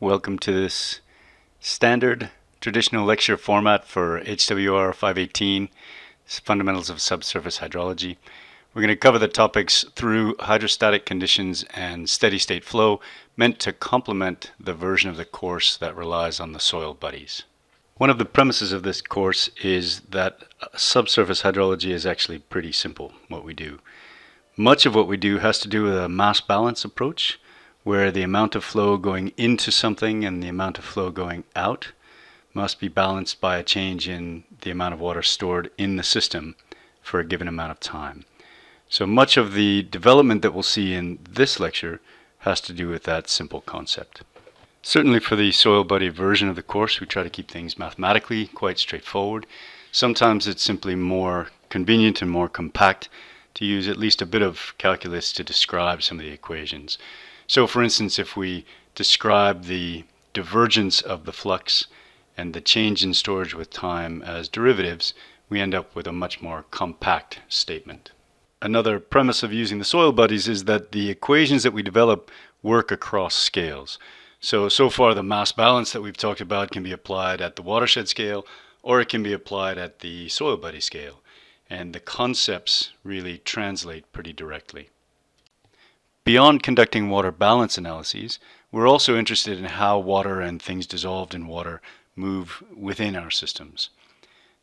Welcome to this standard traditional lecture format for HWR 518, Fundamentals of Subsurface Hydrology. We're going to cover the topics through hydrostatic conditions and steady state flow, meant to complement the version of the course that relies on the soil buddies. One of the premises of this course is that subsurface hydrology is actually pretty simple, what we do. Much of what we do has to do with a mass balance approach, where the amount of flow going into something and the amount of flow going out must be balanced by a change in the amount of water stored in the system for a given amount of time. So much of the development that we'll see in this lecture has to do with that simple concept. Certainly for the soil buddy version of the course, we try to keep things mathematically quite straightforward. Sometimes it's simply more convenient and more compact to use at least a bit of calculus to describe some of the equations. So for instance, if we describe the divergence of the flux and the change in storage with time as derivatives, we end up with a much more compact statement. Another premise of using the soil buddies is that the equations that we develop work across scales. So far the mass balance that we've talked about can be applied at the watershed scale, or it can be applied at the soil buddy scale. And the concepts really translate pretty directly. Beyond conducting water balance analyses, we're also interested in how water and things dissolved in water move within our systems.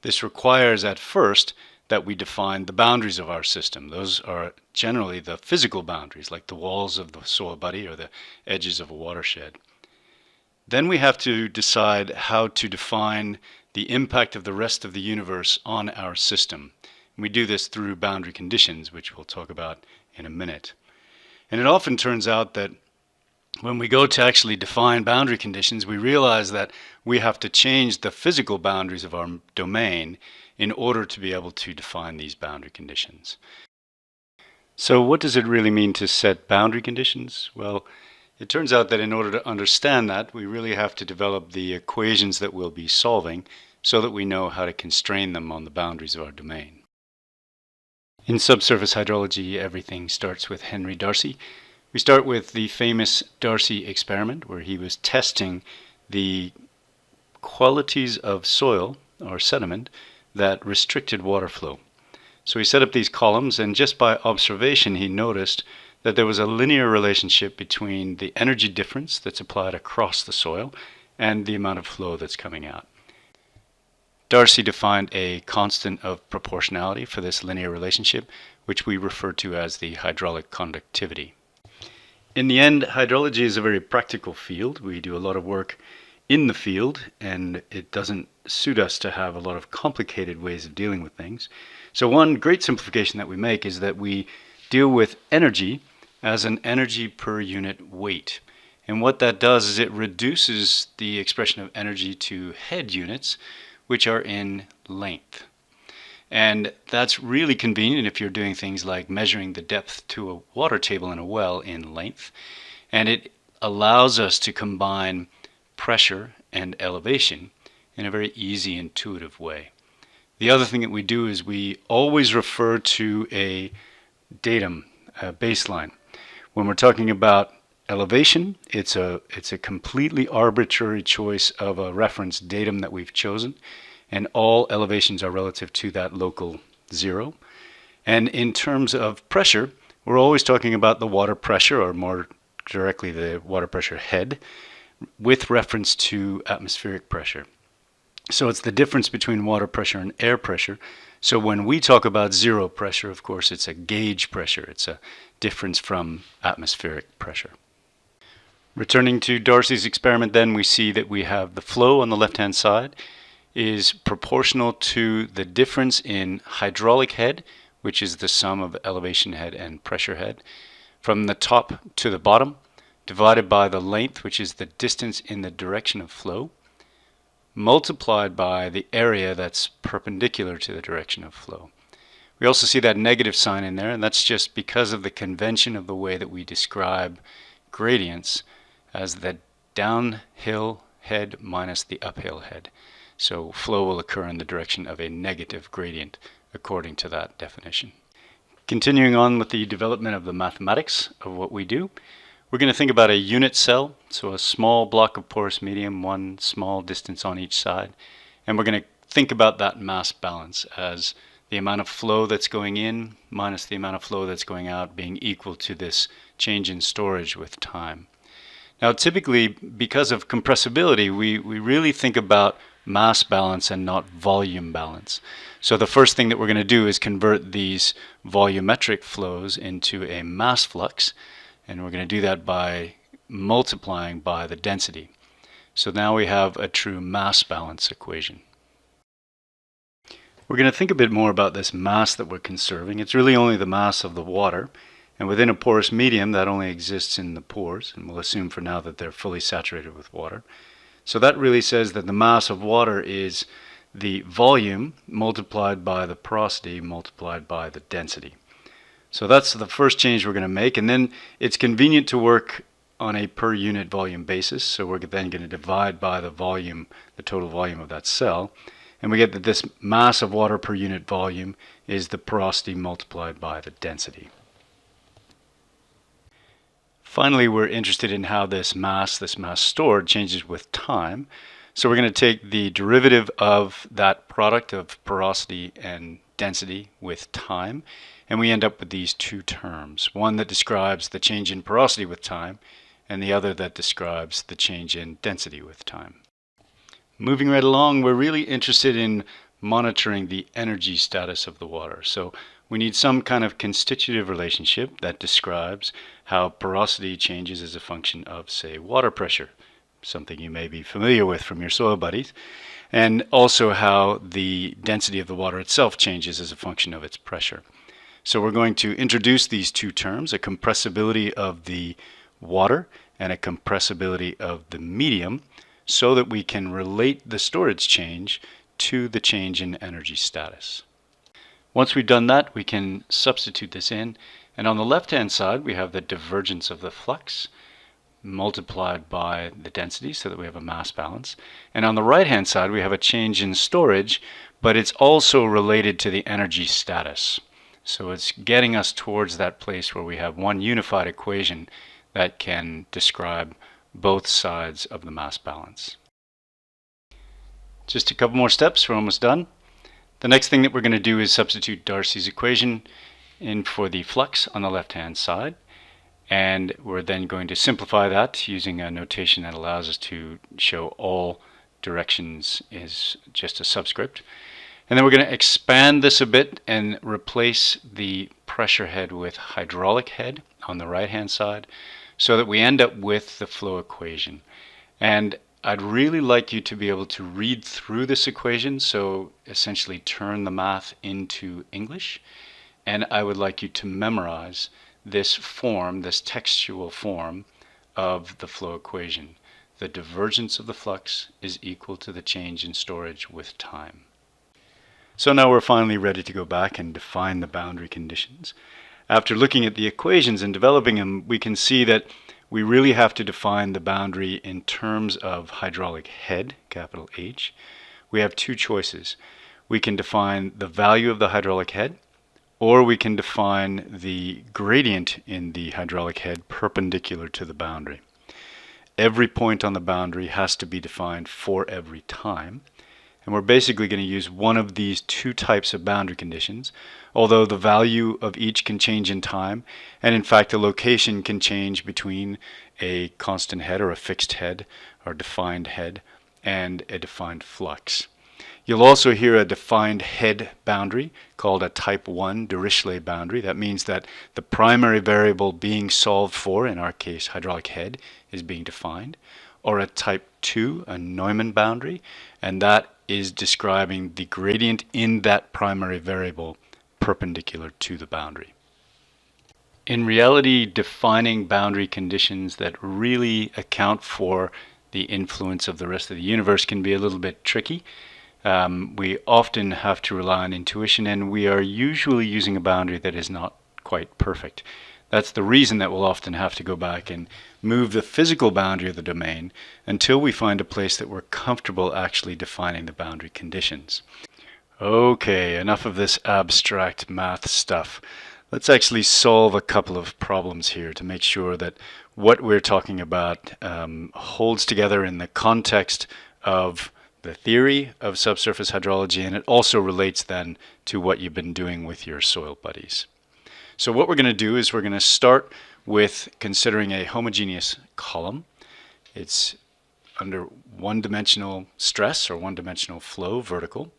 This requires at first that we define the boundaries of our system. Those are generally the physical boundaries, like the walls of the soil buddy or the edges of a watershed. Then we have to decide how to define the impact of the rest of the universe on our system. We do this through boundary conditions, which we'll talk about in a minute. And it often turns out that when we go to actually define boundary conditions, we realize that we have to change the physical boundaries of our domain in order to be able to define these boundary conditions. So what does it really mean to set boundary conditions? Well, it turns out that in order to understand that, we really have to develop the equations that we'll be solving so that we know how to constrain them on the boundaries of our domain. In subsurface hydrology, everything starts with Henry Darcy. We start with the famous Darcy experiment, where he was testing the qualities of soil or sediment that restricted water flow. So he set up these columns, and just by observation he noticed that there was a linear relationship between the energy difference that's applied across the soil and the amount of flow that's coming out. Darcy defined a constant of proportionality for this linear relationship, which we refer to as the hydraulic conductivity. In the end, hydrology is a very practical field. We do a lot of work in the field, and it doesn't suit us to have a lot of complicated ways of dealing with things. So one great simplification that we make is that we deal with energy as an energy per unit weight. And what that does is it reduces the expression of energy to head units, which are in length. And that's really convenient if you're doing things like measuring the depth to a water table in a well in length. And it allows us to combine pressure and elevation in a very easy, intuitive way. The other thing that we do is we always refer to a datum, a baseline. When we're talking about elevation, it's a completely arbitrary choice of a reference datum that we've chosen, and all elevations are relative to that local zero. And in terms of pressure, we're always talking about the water pressure, or more directly the water pressure head, with reference to atmospheric pressure. So it's the difference between water pressure and air pressure. So when we talk about zero pressure, of course, it's a gauge pressure. It's a difference from atmospheric pressure. Returning to Darcy's experiment, then we see that we have the flow on the left-hand side is proportional to the difference in hydraulic head, which is the sum of elevation head and pressure head, from the top to the bottom, divided by the length, which is the distance in the direction of flow, multiplied by the area that's perpendicular to the direction of flow. We also see that negative sign in there, and that's just because of the convention of the way that we describe gradients as the downhill head minus the uphill head. So flow will occur in the direction of a negative gradient according to that definition. Continuing on with the development of the mathematics of what we do, We're going to think about a unit cell, so a small block of porous medium, one small distance on each side. And we're going to think about that mass balance as the amount of flow that's going in minus the amount of flow that's going out being equal to this change in storage with time. Now typically, because of compressibility, we really think about mass balance and not volume balance. So the first thing that we're going to do is convert these volumetric flows into a mass flux, and we're going to do that by multiplying by the density. So now we have a true mass balance equation. We're going to think a bit more about this mass that we're conserving. It's really only the mass of the water, and within a porous medium that only exists in the pores, and we'll assume for now that they're fully saturated with water. So that really says that the mass of water is the volume multiplied by the porosity multiplied by the density. So that's the first change we're going to make, and then it's convenient to work on a per unit volume basis. So we're then going to divide by the volume, the total volume of that cell, and we get that this mass of water per unit volume is the porosity multiplied by the density. Finally, we're interested in how this mass stored changes with time. So we're going to take the derivative of that product of porosity and density with time, and we end up with these two terms. One that describes the change in porosity with time, and the other that describes the change in density with time. Moving right along, we're really interested in monitoring the energy status of the water. So we need some kind of constitutive relationship that describes how porosity changes as a function of, say, water pressure, something you may be familiar with from your soil buddies, and also how the density of the water itself changes as a function of its pressure. So we're going to introduce these two terms, a compressibility of the water and a compressibility of the medium, so that we can relate the storage change to the change in energy status. Once we've done that, we can substitute this in, and on the left-hand side we have the divergence of the flux multiplied by the density so that we have a mass balance, and on the right-hand side we have a change in storage, but it's also related to the energy status. So it's getting us towards that place where we have one unified equation that can describe both sides of the mass balance. Just a couple more steps, we're almost done. The next thing that we're going to do is substitute Darcy's equation in for the flux on the left-hand side, and we're then going to simplify that using a notation that allows us to show all directions is just a subscript. And then we're going to expand this a bit and replace the pressure head with hydraulic head on the right-hand side, so that we end up with the flow equation. And I'd really like you to be able to read through this equation, so essentially turn the math into English, and I would like you to memorize this form, this textual form of the flow equation. The divergence of the flux is equal to the change in storage with time. So now we're finally ready to go back and define the boundary conditions. After looking at the equations and developing them, we can see that we really have to define the boundary in terms of hydraulic head, capital H. We have two choices. We can define the value of the hydraulic head, or we can define the gradient in the hydraulic head perpendicular to the boundary. Every point on the boundary has to be defined for every time. And we're basically going to use one of these two types of boundary conditions, although the value of each can change in time, and in fact the location can change between a constant head or a fixed head or defined head and a defined flux. You'll also hear a defined head boundary called a type 1 Dirichlet boundary. That means that the primary variable being solved for, in our case hydraulic head, is being defined, or a type 2, a Neumann boundary, and that is describing the gradient in that primary variable perpendicular to the boundary. In reality, defining boundary conditions that really account for the influence of the rest of the universe can be a little bit tricky. We often have to rely on intuition, and we are usually using a boundary that is not quite perfect. That's the reason that we'll often have to go back and move the physical boundary of the domain until we find a place that we're comfortable actually defining the boundary conditions. Okay, enough of this abstract math stuff. Let's actually solve a couple of problems here to make sure that what we're talking about holds together in the context of the theory of subsurface hydrology, and it also relates then to what you've been doing with your soil buddies. So what we're going to do is we're going to start with considering a homogeneous column. It's under one-dimensional stress or one-dimensional flow, vertical.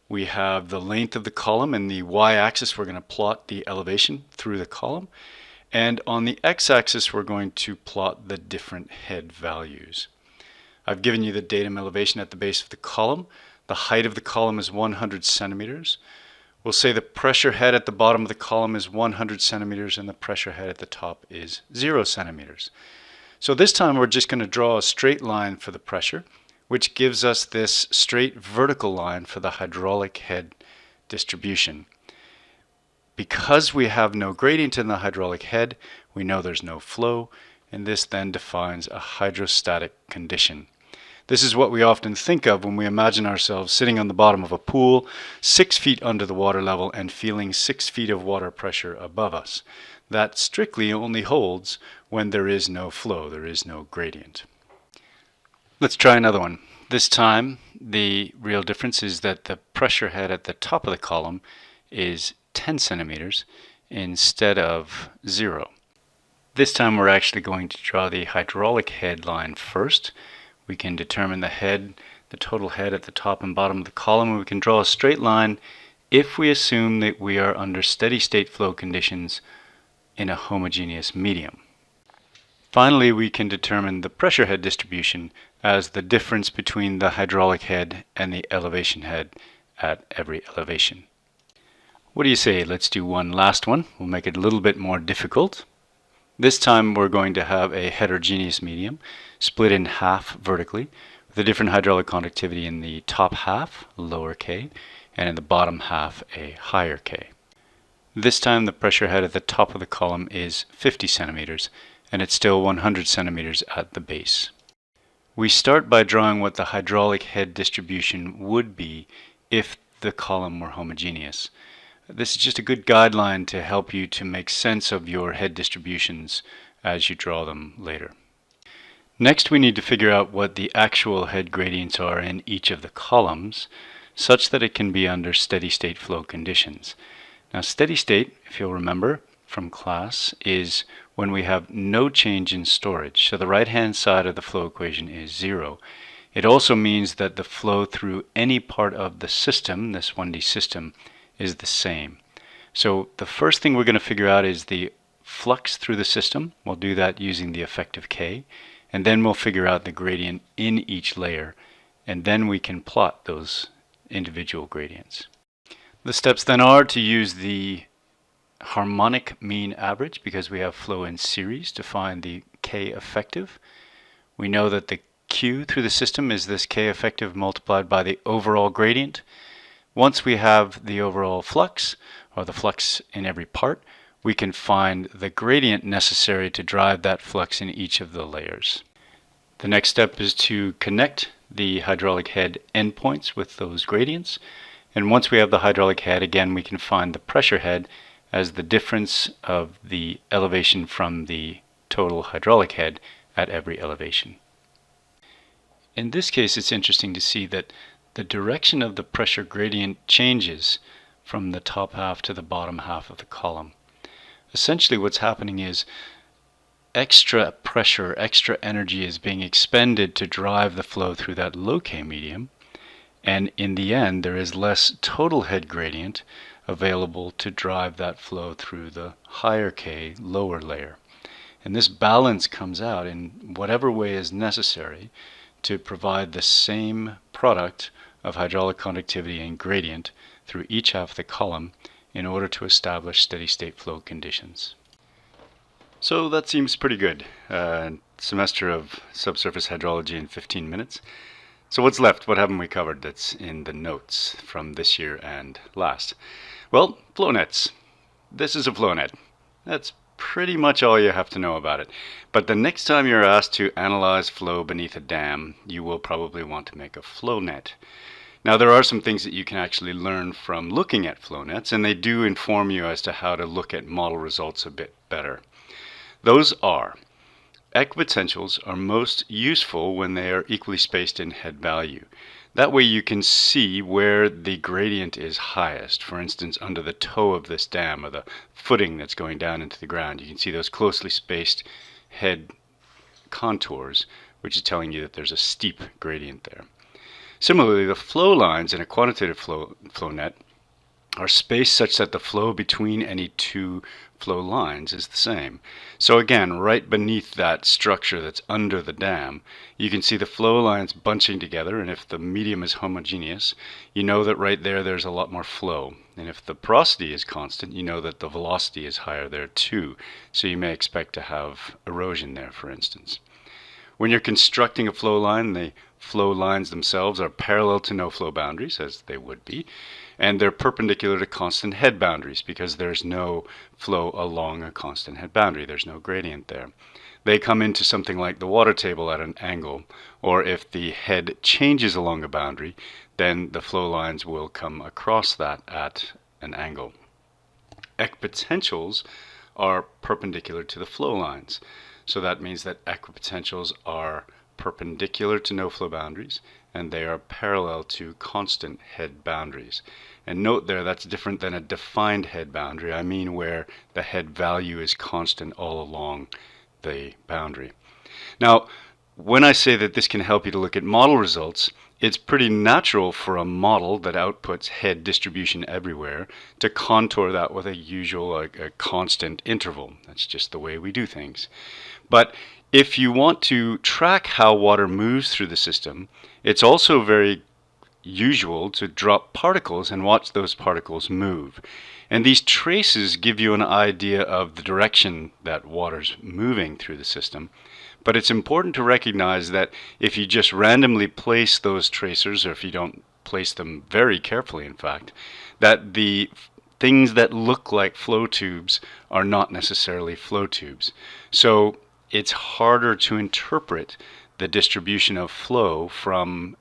We have the length of the column, and the y-axis we're going to plot the elevation through the column. And on the x-axis we're going to plot the different head values. I've given you the datum elevation at the base of the column. The height of the column is 100 centimeters. We'll say the pressure head at the bottom of the column is 100 centimeters and the pressure head at the top is 0 centimeters. So this time we're just going to draw a straight line for the pressure, which gives us this straight vertical line for the hydraulic head distribution. Because we have no gradient in the hydraulic head, we know there's no flow, and this then defines a hydrostatic condition. This is what we often think of when we imagine ourselves sitting on the bottom of a pool, 6 feet under the water level and feeling 6 feet of water pressure above us. That strictly only holds when there is no flow, there is no gradient. Let's try another one. This time the real difference is that the pressure head at the top of the column is 10 centimeters instead of 0. This time we're actually going to draw the hydraulic head line first. We can determine the head, the total head at the top and bottom of the column, and we can draw a straight line if we assume that we are under steady state flow conditions in a homogeneous medium. Finally, we can determine the pressure head distribution as the difference between the hydraulic head and the elevation head at every elevation. What do you say? Let's do one last one. We'll make it a little bit more difficult. This time we're going to have a heterogeneous medium split in half vertically with a different hydraulic conductivity in the top half, lower K, and in the bottom half, a higher K. This time the pressure head at the top of the column is 50 centimeters and it's still 100 centimeters at the base. We start by drawing what the hydraulic head distribution would be if the column were homogeneous. This is just a good guideline to help you to make sense of your head distributions as you draw them later. Next, we need to figure out what the actual head gradients are in each of the columns such that it can be under steady state flow conditions. Now, steady state, if you'll remember from class, is when we have no change in storage. So the right-hand side of the flow equation is 0. It also means that the flow through any part of the system, this 1D system, is the same. So the first thing we're going to figure out is the flux through the system. We'll do that using the effective K, and then we'll figure out the gradient in each layer, and then we can plot those individual gradients. The steps then are to use the harmonic mean average because we have flow in series to find the K effective. We know that the Q through the system is this K effective multiplied by the overall gradient. Once we have the overall flux, or the flux in every part, we can find the gradient necessary to drive that flux in each of the layers. The next step is to connect the hydraulic head endpoints with those gradients. And once we have the hydraulic head, again, we can find the pressure head as the difference of the elevation from the total hydraulic head at every elevation. In this case, it's interesting to see that the direction of the pressure gradient changes from the top half to the bottom half of the column. Essentially what's happening is extra pressure, extra energy is being expended to drive the flow through that low K medium, and in the end there is less total head gradient available to drive that flow through the higher K lower layer. And this balance comes out in whatever way is necessary to provide the same product of hydraulic conductivity and gradient through each half of the column in order to establish steady state flow conditions. So that seems pretty good. Semester of subsurface hydrology in 15 minutes. So what's left? What haven't we covered that's in the notes from this year and last? Well, flow nets. This is a flow net. That's pretty much all you have to know about it. But the next time you're asked to analyze flow beneath a dam, you will probably want to make a flow net. Now, there are some things that you can actually learn from looking at flow nets, and they do inform you as to how to look at model results a bit better. Those are, Equipotentials are most useful when they are equally spaced in head value. That way you can see where the gradient is highest. For instance, under the toe of this dam, or the footing that's going down into the ground, you can see those closely spaced head contours, which is telling you that there's a steep gradient there. Similarly, the flow lines in a quantitative flow net are spaced such that the flow between any two flow lines is the same. So again, right beneath that structure that's under the dam, you can see the flow lines bunching together, and if the medium is homogeneous, you know that right there there's a lot more flow. And if the porosity is constant, you know that the velocity is higher there too. So you may expect to have erosion there, for instance. When you're constructing a flow line, the flow lines themselves are parallel to no flow boundaries, as they would be, and they're perpendicular to constant head boundaries because there's no flow along a constant head boundary. There's no gradient there. They come into something like the water table at an angle, or if the head changes along a boundary, then the flow lines will come across that at an angle. Equipotentials are perpendicular to the flow lines. So that means that equipotentials are perpendicular to no flow boundaries, and they are parallel to constant head boundaries. And note there, that's different than a defined head boundary. I mean where the head value is constant all along the boundary. Now, when I say that this can help you to look at model results, it's pretty natural for a model that outputs head distribution everywhere to contour that with a usual, a constant interval. That's just the way we do things. But if you want to track how water moves through the system, it's also very usual to drop particles and watch those particles move. And these traces give you an idea of the direction that water's moving through the system. But it's important to recognize that if you just randomly place those tracers, or if you don't place them very carefully, in fact, that the things that look like flow tubes are not necessarily flow tubes. So it's harder to interpret the distribution of flow from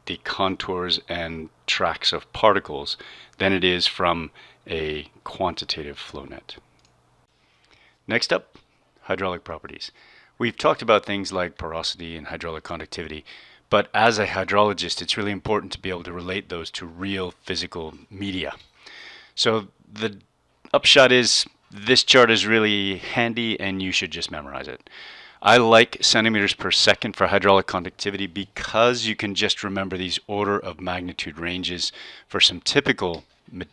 the contours and tracks of particles than it is from a quantitative flow net. Next up, hydraulic properties. We've talked about things like porosity and hydraulic conductivity, but as a hydrologist, it's really important to be able to relate those to real physical media. So the upshot is this chart is really handy and you should just memorize it. I like centimeters per second for hydraulic conductivity because you can just remember these order of magnitude ranges for some typical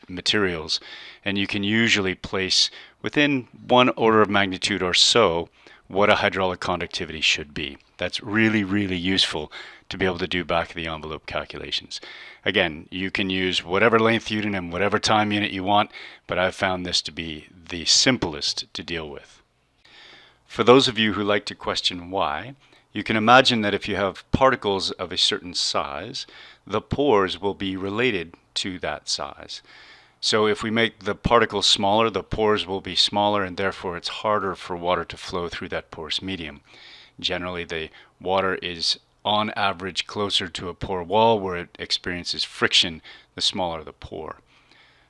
materials, and you can usually place within one order of magnitude or so what a hydraulic conductivity should be. That's really, really useful to be able to do back of the envelope calculations. Again, you can use whatever length unit and whatever time unit you want, but I've found this to be the simplest to deal with. For those of you who like to question why, you can imagine that if you have particles of a certain size, the pores will be related to that size. So if we make the particles smaller, the pores will be smaller, and therefore it's harder for water to flow through that porous medium. Generally, the water is on average closer to a pore wall where it experiences friction the smaller the pore.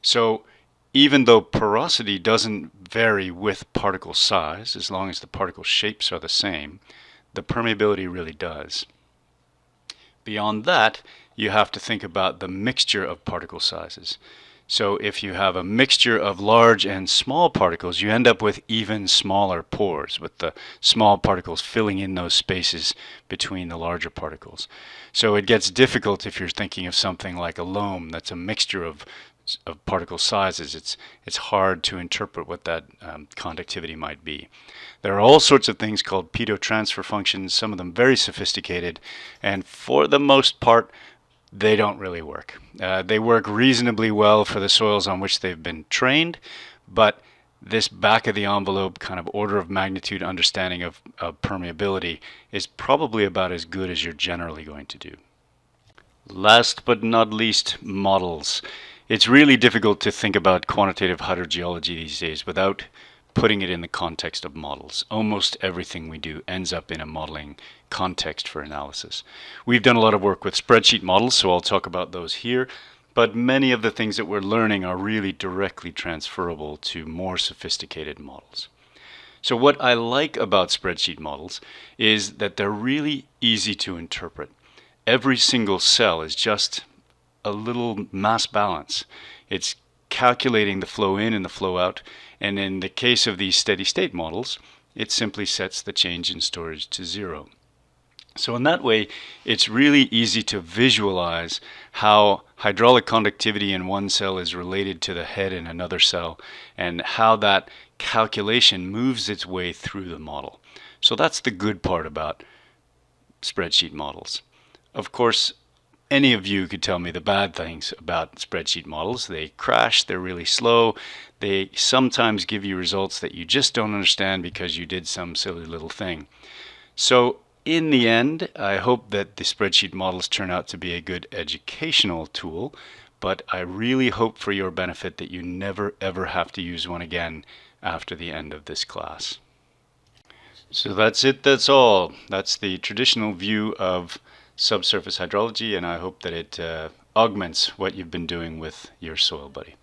So even though porosity doesn't vary with particle size, as long as the particle shapes are the same, the permeability really does. Beyond that, you have to think about the mixture of particle sizes. So if you have a mixture of large and small particles, you end up with even smaller pores, with the small particles filling in those spaces between the larger particles. So it gets difficult if you're thinking of something like a loam that's a mixture of particle sizes. It's hard to interpret what that conductivity might be. There are all sorts of things called pitot transfer functions, some of them very sophisticated, and for the most part, they don't really work. They work reasonably well for the soils on which they've been trained, but this back of the envelope kind of order of magnitude understanding of permeability is probably about as good as you're generally going to do. Last but not least, models. It's really difficult to think about quantitative hydrogeology these days without putting it in the context of models. Almost everything we do ends up in a modeling context for analysis. We've done a lot of work with spreadsheet models, so I'll talk about those here, but many of the things that we're learning are really directly transferable to more sophisticated models. So what I like about spreadsheet models is that they're really easy to interpret. Every single cell is just a little mass balance. It's calculating the flow in and the flow out, and in the case of these steady state models, it simply sets the change in storage to 0. So in that way, it's really easy to visualize how hydraulic conductivity in one cell is related to the head in another cell, and how that calculation moves its way through the model. So that's the good part about spreadsheet models. Of course, any of you could tell me the bad things about spreadsheet models. They crash, they're really slow, they sometimes give you results that you just don't understand because you did some silly little thing. So in the end, I hope that the spreadsheet models turn out to be a good educational tool, but I really hope for your benefit that you never ever have to use one again after the end of this class. So that's it, that's all. That's the traditional view of subsurface hydrology, and I hope that it augments what you've been doing with your Soil Buddy.